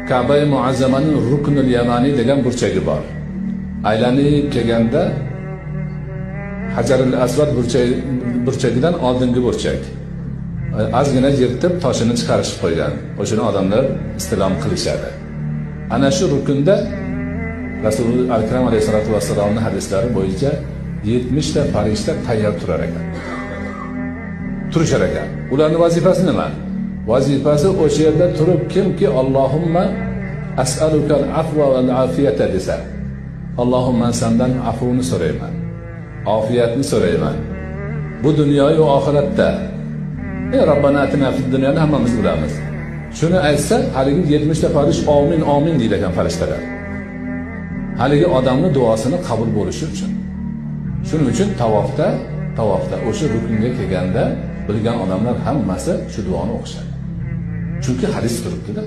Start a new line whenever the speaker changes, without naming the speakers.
Ka'ba-i Muazzamaning Ruknul Yamani degan burchagi bor. Aylanib kelganda Hajarul Asvad burchagidan oldingi burchak. Ozgina yirtib toshini chiqarishib qo'ygan. O'shani odamlar istilom qilishadi. Ana shu rukunda Rasululloh akram alayhisolatu vassalomning hadislari bo'yicha 70 ta farishta tayyor turar ekan. Turishar ekan. Ularning vazifasi nima? Vazifasi o'sha yerda turib kimki Allohumma as'alukal afwa wal afiyata desa, Allohumma sendan afvni so'rayman, ofiyatni so'rayman. Bu dunyo va oxiratda. Robbana atina fid dunyoni hammamiz bilamiz. Shuni aytsa, haligi 70 ta farish amin amin deydi ekan farishtalar. Haligi odamning duosini qabul bo'lishi uchun. Shuning uchun tavofda o'sha rukunga kelganda bilgan odamlar hammasi shu duoni o'qishadi. Chunki hadis turibdi-da.